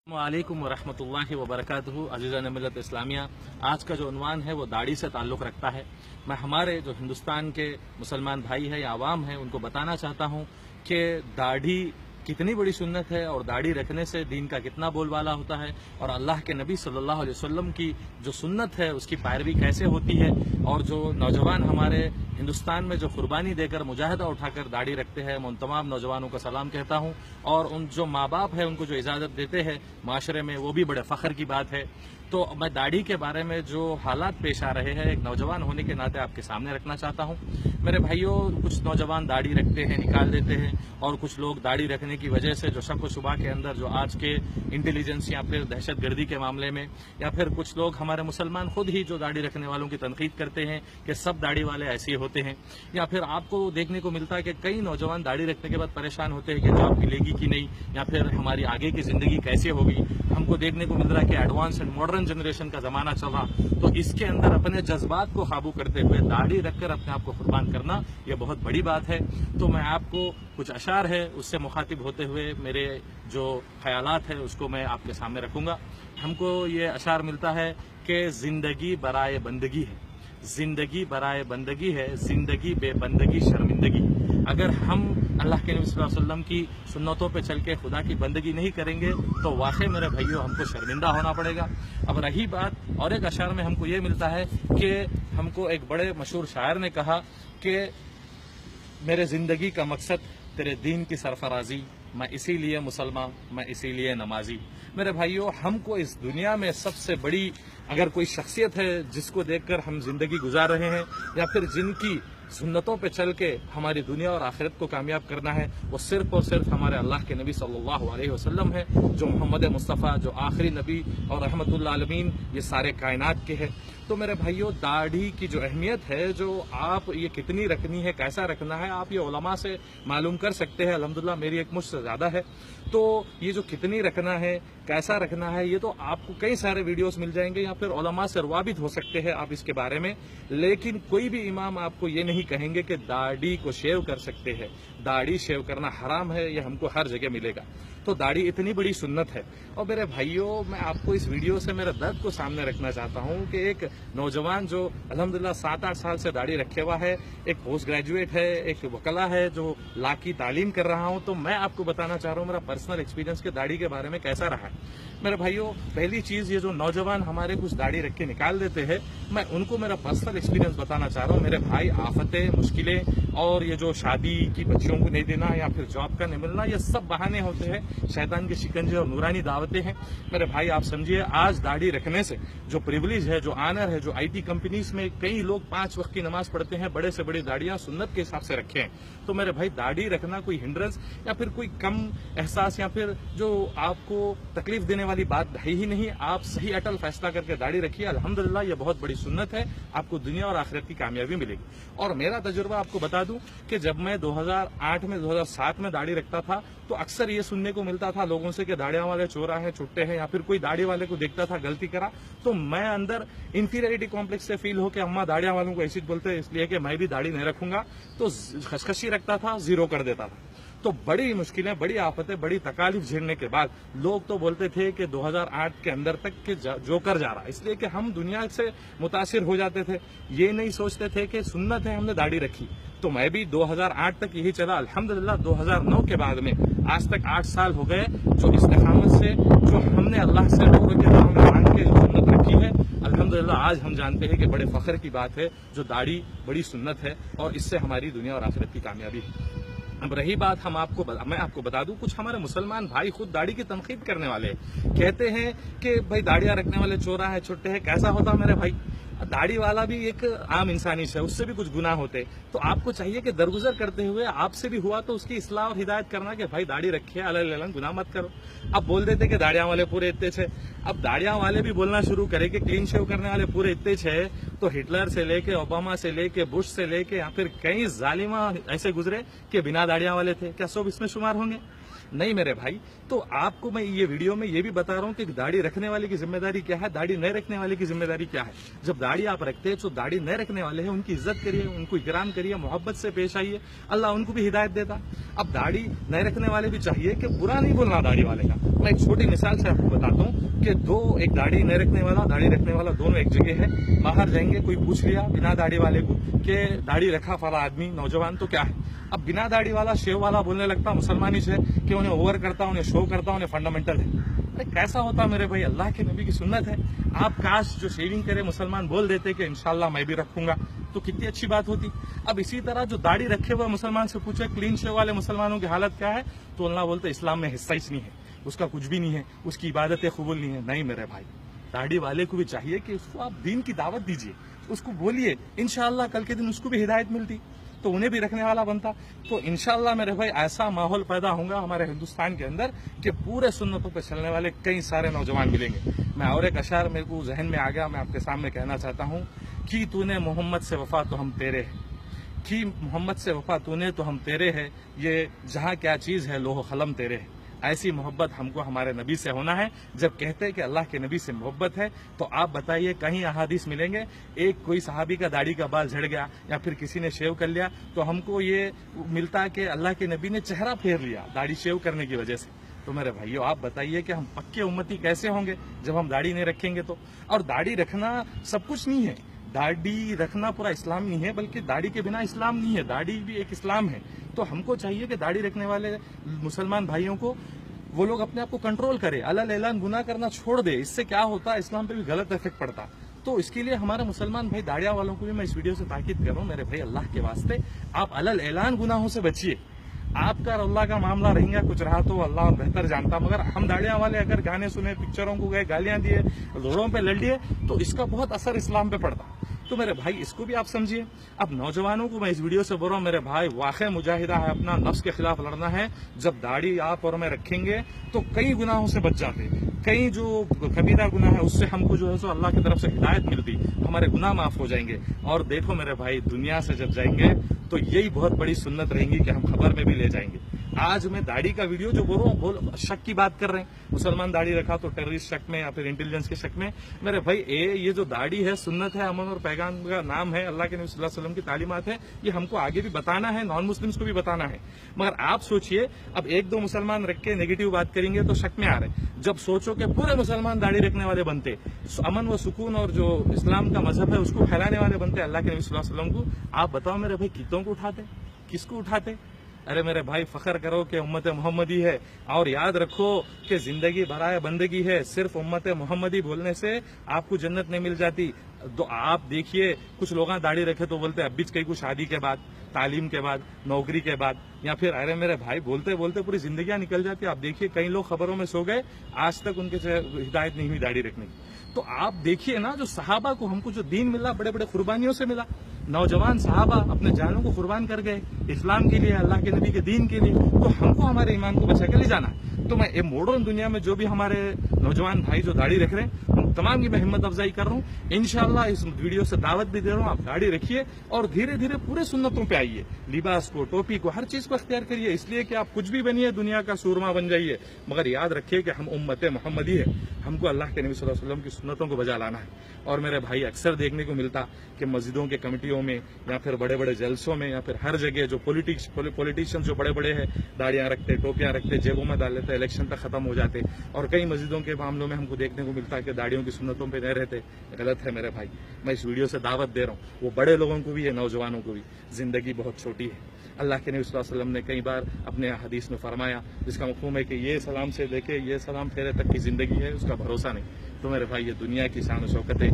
वालेकुम वरहमतुल्लाहि वबरकातुहू। अज़ीज़ान मिल्लत इस्लामिया, आज का जो उन्वान है वो दाढ़ी से ताल्लुक़ रखता है। मैं हमारे जो हिंदुस्तान के मुसलमान भाई हैं या आवाम हैं उनको बताना चाहता हूँ कि दाढ़ी कितनी बड़ी सुन्नत है और दाढ़ी रखने से दीन का कितना बोलबाला होता है और अल्लाह के नबी सल्लल्लाहु अलैहि वसल्लम की जो सुन्नत है उसकी पैरवी कैसे होती है। और जो नौजवान हमारे हिंदुस्तान में जो कुर्बानी देकर मुजाहिदा उठाकर दाढ़ी रखते हैं, मैं उन तमाम नौजवानों का सलाम कहता हूं। और उन जो माँ बाप है उनको जो इजाज़त देते हैं माशरे में, वो भी बड़े फ़ख्र की बात है। तो मैं दाढ़ी के बारे में जो हालात पेश आ रहे हैं एक नौजवान होने के नाते आपके सामने रखना चाहता हूं। मेरे भाइयों, कुछ नौजवान दाढ़ी रखते हैं, निकाल देते हैं, और कुछ लोग दाढ़ी रखने की वजह से जो शक व शुबा के अंदर जो आज के इंटेलिजेंस या फिर दहशत गर्दी के मामले में, या फिर कुछ लोग हमारे मुसलमान खुद ही जो दाढ़ी रखने वालों की तनकीद करते हैं कि सब दाढ़ी वाले ऐसे ही होते हैं, या फिर आपको देखने को मिलता है कि कई नौजवान दाढ़ी रखने के बाद परेशान होते हैं कि जॉब मिलेगी कि नहीं, या फिर हमारी आगे की जिंदगी कैसे होगी। हमको देखने को मिल रहा है कि एडवांस एंड मॉडर्न जनरेशन का जमाना चल रहा, तो इसके अंदर अपने जज्बात को काबू करते हुए दाढ़ी रखकर अपने आप को कुर्बान करना यह बहुत बड़ी बात है। तो मैं आपको कुछ अशार है उससे मुखातिब होते हुए मेरे जो ख्यालात है उसको मैं आपके सामने रखूंगा। हमको ये अशार मिलता है कि जिंदगी बराए बंदगी है, जिंदगी बराए बंदगी है, जिंदगी बेबंदगी शर्मिंदगी। अगर हम अल्लाह के नबी सल्लल्लाहु अलैहि वसल्लम की सुन्नतों पे चल के खुदा की बंदगी नहीं करेंगे तो वाकई मेरे भाइयों हमको शर्मिंदा होना पड़ेगा। अब रही बात, और एक अशार में हमको ये मिलता है कि हमको एक बड़े मशहूर शायर ने कहा कि मेरे जिंदगी का मकसद तेरे दीन की सरफराजी, मैं इसीलिए मुसलमान, मैं इसीलिए नमाजी। मेरे भाइयों, हमको इस दुनिया में सबसे बड़ी अगर कोई शख्सियत है जिसको देखकर हम जिंदगी गुजार रहे हैं, या फिर जिनकी सुन्नतों पे चल के हमारी दुनिया और आखिरत को कामयाब करना है, वो सिर्फ और सिर्फ हमारे अल्लाह के नबी सल्लल्लाहु अलैहि वसल्लम है, जो मोहम्मद मुस्तफ़ा, जो आखिरी नबी और रहमतुल आलमीन ये सारे कायनात के हैं। तो मेरे भाइयों, दाढ़ी की जो अहमियत है, जो आप ये कितनी रखनी है, कैसा रखना है, आप ये उलमा से मालूम कर सकते हैं। अल्हम्दुलिल्लाह मेरी एक मुझसे ज़्यादा है, तो ये जो कितनी रखना है, कैसा रखना है, ये तो आपको कई सारे वीडियोस मिल जाएंगे, या फिर उलमा से रवाबित हो सकते हैं आप इसके बारे में। लेकिन कोई भी इमाम आपको ये नहीं कहेंगे कि दाढ़ी को शेव कर सकते हैं, दाढ़ी शेव करना हराम है, ये हमको हर जगह मिलेगा। तो दाढ़ी इतनी बड़ी सुन्नत है। और मेरे भाइयों, मैं आपको इस वीडियो से मेरे दर्द को सामने रखना चाहता हूँ कि एक नौजवान जो अल्हम्दुलिल्लाह 7-8 साल से दाढ़ी रखे हुआ है, एक पोस्ट ग्रेजुएट है, एक वकला है जो ला की तालीम कर रहा हूँ, तो मैं आपको बताना चाह रहा हूँ मेरा पर्सनल एक्सपीरियंस के दाढ़ी के बारे में कैसा रहा है। मेरे भाइयों, पहली चीज, ये जो नौजवान हमारे कुछ दाढ़ी रख के निकाल देते हैं, मैं उनको मेरा पर्सनल एक्सपीरियंस बताना चाह रहा हूँ। मेरे भाई, आफतें, मुश्किलें और ये जो शादी की बच्चियों को नहीं देना या फिर जॉब का नहीं मिलना, ये सब बहाने होते हैं, शैतान के शिकंजे और नूरानी दावतें हैं। मेरे भाई, आप समझिए, आज दाढ़ी रखने से जो प्रिविलेज है, जो आनर है, जो आईटी कंपनीज में कई लोग 5 वक्त की नमाज पढ़ते हैं, बड़े से बड़ी दाढ़ियां सुन्नत के हिसाब से रखे हैं। तो मेरे भाई, दाढ़ी रखना कोई हिंड्रेंस या फिर कोई कम एहसास या फिर जो आपको तकलीफ देने वाली बात है ही नहीं। आप सही अटल फैसला करके दाढ़ी रखिए, अल्हम्दुलिल्लाह ये बहुत बड़ी सुन्नत है, आपको दुनिया और आखिरत की कामयाबी मिलेगी। और मेरा तजुर्बा आपको बता दूं कि जब मैं 2008 में 2007 में दाढ़ी रखता था, तो अक्सर ये सुनने को मिलता था लोगों से कि दाढ़ियां वाले चोरा हैं, छुट्टे हैं, या फिर कोई दाढ़ी वाले को देखता था गलती करा, तो मैं अंदर इंफीरियरिटी कॉम्प्लेक्स से फील हो के अम्मा दाढ़ियां वालों को ऐसी बोलते हैं इसलिए कि मैं भी दाढ़ी नहीं रखूंगा, तो खशखशी रखता था, जीरो कर देता था। तो बड़ी मुश्किलें, बड़ी आफतें, बड़ी तकालीफ झेलने के बाद लोग तो बोलते थे कि 2008 के अंदर तक के जो कर जा रहा, इसलिए कि हम दुनिया से मुतासिर हो जाते थे, ये नहीं सोचते थे कि सुन्नत है, हमने दाढ़ी रखी। तो मैं भी 2008 तक यही चला। अल्हम्दुलिल्लाह 2009 के बाद में आज तक 8 साल हो गए जो इस्तिकामत से, जो हमने अल्लाह से रो के नाम मांग के सुन्नत रखी है। अल्हम्दुलिल्लाह आज हम जानते हैं कि बड़े फख्र की बात है, जो दाढ़ी बड़ी सुन्नत है और इससे हमारी दुनिया और आखिरत की कामयाबी है। अब रही बात, मैं आपको बता दूं, कुछ हमारे मुसलमान भाई खुद दाढ़ी की तनकीद करने वाले हैं, कहते हैं कि भाई दाढ़ियां रखने वाले चोरा है, छुट्टे हैं। कैसा होता मेरे भाई, दाढ़ी वाला भी एक आम इंसानी है, उससे भी कुछ गुनाह होते। तो आपको चाहिए कि दरगुजर करते हुए आपसे भी हुआ तो उसकी इस्लाह और हिदायत करना कि भाई दाढ़ी रखिए, अल्लाह गुनाह मत करो। अब बोल देते कि दाढ़ियां वाले पूरे इतने छे, अब दाढ़ियां वाले भी बोलना शुरू करे कि क्लीन शेव करने वाले पूरे इतने छे, तो हिटलर से लेके, ओबामा से लेके, बुश से लेके, या फिर कई जालिमा ऐसे गुजरे कि बिना दाढ़ियां वाले थे, क्या सब इसमें शुमार होंगे? नहीं मेरे भाई, तो आपको मैं ये वीडियो में ये भी बता रहा हूँ कि दाढ़ी रखने वाले की जिम्मेदारी क्या है, दाढ़ी नहीं रखने वाले की जिम्मेदारी क्या है। जब दाढ़ी आप रखते हैं तो दाढ़ी नहीं रखने वाले हैं उनकी इज्जत करिए, उनको इकराम करिए, मोहब्बत से पेश आइए, अल्लाह उनको भी हिदायत देता। अब दाढ़ी नहीं रखने वाले भी चाहिए कि बुरा नहीं बोलना दाढ़ी वाले का। मैं एक छोटी मिसाल से आपको बताता हूँ कि एक दाढ़ी नहीं रखने वाला, दाढ़ी रखने वाला दोनों एक जगह है, बाहर जाएंगे, कोई पूछ लिया बिना दाढ़ी वाले को कि दाढ़ी रखा फला आदमी नौजवान तो क्या है, अब बिना दाढ़ी वाला शेव वाला बोलने लगता मुसलमानी से कि उन्हें ओवर करता, उन्हें शो करता, उन्हें फंडामेंटल है। अरे कैसा होता मेरे भाई, अल्लाह के नबी की सुन्नत है। आप काश जो शेविंग करे मुसलमान बोल देते कि इंशाल्लाह मैं भी रखूंगा, तो कितनी अच्छी बात होती। अब इसी तरह जो दाढ़ी रखे हुए मुसलमान से पूछे क्लीन शेव वाले मुसलमानों की हालत क्या है, तो अल्लाह बोलते इस्लाम में हिस्सा ही नहीं है, उसका कुछ भी नहीं है, उसकी इबादतें कबूल नहीं है। नहीं मेरे भाई, दाढ़ी वाले को भी चाहिए कि उसको आप दीन की दावत दीजिए, उसको बोलिए, इंशाल्लाह कल के दिन उसको भी हिदायत मिलती तो उन्हें भी रखने वाला बनता। तो इंशाल्लाह मेरे भाई ऐसा माहौल पैदा होगा हमारे हिंदुस्तान के अंदर कि पूरे सुन्नतों पे चलने वाले कई सारे नौजवान मिलेंगे। मैं और एक अशार मेरे को जहन में आ गया, मैं आपके सामने कहना चाहता हूँ कि तूने मोहम्मद से वफा तो हम तेरे है, कि मोहम्मद से वफा तूने तो हम तेरे है, ये जहाँ क्या चीज है लोह कलम तेरे है। ऐसी मोहब्बत हमको हमारे नबी से होना है। जब कहते हैं कि अल्लाह के नबी से मोहब्बत है, तो आप बताइए कहीं अहादीस मिलेंगे एक कोई सहाबी का दाढ़ी का बाल झड़ गया या फिर किसी ने शेव कर लिया तो हमको ये मिलता कि अल्लाह के नबी ने चेहरा फेर लिया दाढ़ी शेव करने की वजह से। तो मेरे भाइयों आप बताइए कि हम पक्के उम्मती कैसे होंगे जब हम दाढ़ी नहीं रखेंगे तो। और दाढ़ी रखना सब कुछ नहीं है, दाढ़ी रखना पूरा इस्लाम नहीं है, बल्कि दाढ़ी के बिना इस्लाम नहीं है, दाढ़ी भी एक इस्लाम है। तो हमको चाहिए कि दाढ़ी रखने वाले मुसलमान भाइयों को वो लोग अपने आप को कंट्रोल करें, अलल ऐलान गुनाह करना छोड़ दे। इससे क्या होता है, इस्लाम पे भी गलत इफेक्ट पड़ता। तो इसके लिए हमारे मुसलमान भाई दाढ़िया वालों को भी मैं इस वीडियो से ताकीद कर रहा हूँ, मेरे भाई अल्लाह के वास्ते आप अलल ऐलान गुनाहों से बचिए। आपका अल्लाह का मामला रहेगा, कुछ रहा तो अल्लाह बेहतर जानता, मगर हम दाढ़िया वाले अगर गाने सुने, पिक्चरों को गए, गालियां दिए, रोडों पे लड़ लिए, तो इसका बहुत असर इस्लाम पे पड़ता। तो मेरे भाई इसको भी आप समझिए। अब नौजवानों को मैं इस वीडियो से बोल रहा हूँ, मेरे भाई वाकई मुजाहिदा है, अपना नफ्स के खिलाफ लड़ना है। जब दाढ़ी आप और मैं रखेंगे तो कई गुनाहों से बच जाते, कई जो कबीरा गुनाह है उससे हमको जो है सो अल्लाह की तरफ से हिदायत मिलती, हमारे गुनाह माफ हो जाएंगे। और देखो मेरे भाई, दुनिया से जब जाएंगे तो यही बहुत बड़ी सुन्नत रहेंगी कि हम खबर में भी ले जाएंगे। आज मैं दाढ़ी का वीडियो जो बोल रहा हूँ शक की बात कर रहे हैं, मुसलमान दाढ़ी रखा तो टेररिस्ट शक में या फिर इंटेलिजेंस के शक में। मेरे भाई ये जो दाढ़ी है सुन्नत है, अमन और पैगाम का नाम है, अल्लाह के नबी सल्लल्लाहु अलैहि वसल्लम की तालीमात है, ये हमको आगे भी बताना है, नॉन मुस्लिम्स को भी बताना है। मगर आप सोचिए, अब एक दो मुसलमान रख के नेगेटिव बात करेंगे तो शक में आ रहे, जब सोचो कि पूरे मुसलमान दाढ़ी रखने वाले बनते, अमन व सुकून और जो इस्लाम का मजहब है उसको फैलाने वाले बनते अल्लाह के नबी सल्लल्लाहु अलैहि वसल्लम को, आप बताओ मेरे भाई कितनों को उठाते, किसको उठाते? अरे मेरे भाई फख्र करो कि उम्मत मोहम्मदी है, और याद रखो कि जिंदगी बराए बंदगी है, सिर्फ उम्मत मोहम्मदी बोलने से आपको जन्नत नहीं मिल जाती। तो आप देखिए कुछ लोग दाढ़ी रखे तो बोलते अब भी कहीं को शादी के बाद, तालीम के बाद, नौकरी के बाद, या फिर अरे मेरे भाई बोलते बोलते पूरी जिंदगियां निकल जाती। आप देखिए कई लोग खबरों में सो गए, आज तक उनके हिदायत नहीं हुई दाढ़ी रखने की। तो आप देखिए ना, जो सहाबा को हमको जो दीन मिला बड़े बड़े कुर्बानियों से मिला, नौजवान सहाबा अपने जानों को कुर्बान कर गए इस्लाम के लिए, अल्लाह के नबी के दीन के लिए। तो हमको हमारे ईमान को बचा के ले जाना है। तो मैं ये मॉडर्न दुनिया में जो भी हमारे नौजवान भाई जो दाढ़ी रख रहे हैं, हम तमाम की मैं हिम्मत अफजाई कर रहा हूँ। इंशाल्लाह इस वीडियो से दावत भी दे रहा हूँ, आप दाढ़ी रखिए और धीरे धीरे पूरे सुन्नतों पे आइए, लिबास को, टोपी को, हर चीज को अख्तियार करिए, इसलिए कि आप कुछ भी बनिए, दुनिया का सूरमा बन जाइए, मगर याद रखिए कि हम उम्मत मोहम्मदी है, हमको अल्लाह के नबी सल्लल्लाहु अलैहि वसल्लम की सुन्नतों को बजा लाना है। और मेरे भाई अक्सर देखने को मिलता कि मस्जिदों के कमेटियों में या फिर बड़े बड़े जलसों में या फिर हर जगह जो पॉलिटिशियन जो बड़े बड़े हैं दाढ़ियां रखते, टोपियां रखते, जेबों में डाल लेते, इलेक्शन तक खत्म हो जाते। और कई मस्जिदों के मामलों में हमको देखने को मिलता है कि दाढ़ियों की सुन्नतों पे नहीं रहते। गलत है मेरे भाई, मैं इस वीडियो से दावत दे रहा हूँ, वो बड़े लोगों को भी है, नौजवानों को भी। जिंदगी बहुत छोटी है, अल्लाह के नबी सल्लल्लाहु अलैहि वसल्लम ने कई बार अपने हदीस में फरमाया, जिसका मफहूम है कि ये सलाम से लेके ये सलाम फेरे तक की जिंदगी है, उसका भरोसा नहीं। तो मेरे भाई ये दुनिया की शान शौकत है।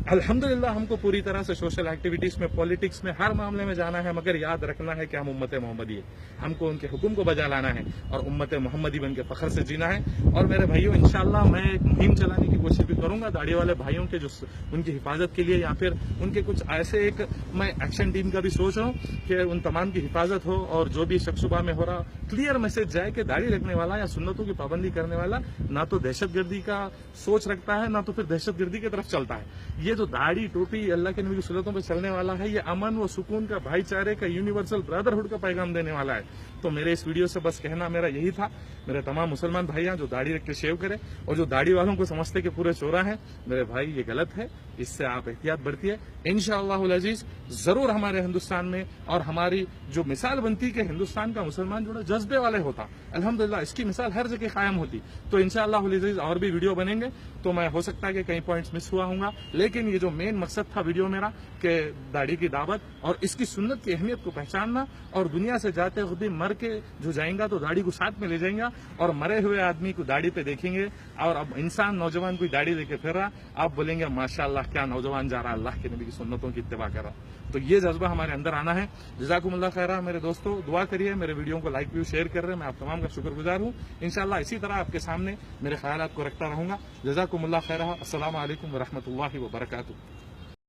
अल्हम्दुलिल्लाह हमको पूरी तरह से सोशल एक्टिविटीज में, पॉलिटिक्स में, हर मामले में जाना है, मगर याद रखना है कि हम उम्मत मोहम्मदी है, हमको उनके हुक्म को बजा लाना है और उम्मत मोहम्मदी बन के फख्र से जीना है। और मेरे भाइयों इंशाल्लाह मैं एक मुहिम चलाने की कोशिश भी करूंगा दाढ़ी वाले भाइयों के, जो उनकी हिफाजत के लिए, या फिर उनके कुछ ऐसे एक मैं एक्शन टीम का भी सोच रहा हूँ कि उन तमाम की हिफाजत हो, और जो भी शक शुबा में हो रहा क्लियर मैसेज जाए कि दाढ़ी रखने वाला या सुन्नतों की पाबंदी करने वाला ना तो दहशतगर्दी का सोच रखता करता है, ना तो फिर दहशतगर्दी की तरफ चलता है। ये जो दाढ़ी टोपी अल्लाह के नबी की सुन्नतों पर चलने वाला है, ये अमन व सुकून का, भाईचारे का, यूनिवर्सल ब्रदरहुड का पैगाम देने वाला है। तो मेरे इस वीडियो से बस कहना मेरा यही था, मेरे तमाम मुसलमान भाइयां जो दाढ़ी रख के शेव करें, और जो दाढ़ी वालों को समझते कि पूरे चोरा हैं, मेरे भाई ये गलत है, इससे आप एहतियात बरतिए। इंशाअल्लाहुल अजीज जरूर हमारे हिंदुस्तान में, और हमारी जो मिसाल बनती कि हिंदुस्तान का मुसलमान जो है जज्बे वाले होता, अल्हम्दुलिल्लाह इसकी मिसाल हर जगह कायम होती। तो इंशाअल्लाहुल अजीज और भी वीडियो बनेंगे, तो मैं हो सकता है कि कई पॉइंट्स मिस हुआ होगा, लेकिन ये जो मेन मकसद था वीडियो मेरा कि दाढ़ी की दावत और इसकी सुन्नत की अहमियत को पहचानना, और दुनिया से जाते खुद ही मर के जो जाएंगा तो दाढ़ी को साथ में ले जाएंगे, और मरे हुए आदमी को दाढ़ी पे देखेंगे, और अब इंसान नौजवान कोई दाढ़ी लेके फिर रहा, आप बोलेंगे माशाअल्लाह क्या नौजवान जा रहा, अल्लाह के नबी की सुन्नतों की इत्तिबा कर रहा। तो ये जज्बा हमारे अंदर आना है। जज़ाकुमुल्लाह खैरा मेरे दोस्तों, दुआ करिए, मेरे वीडियो को लाइक व्यू शेयर कर रहे हैं, मैं आप तमाम का शुक्रगुजार हूँ। इंशाअल्लाह इसी तरह आपके सामने मेरे ख्यालात को रखता रहूंगा। जज़ाकुमुल्लाह खैरा। अस्सलामु अलैकुम व रहमतुल्लाहि व बरकातुहू।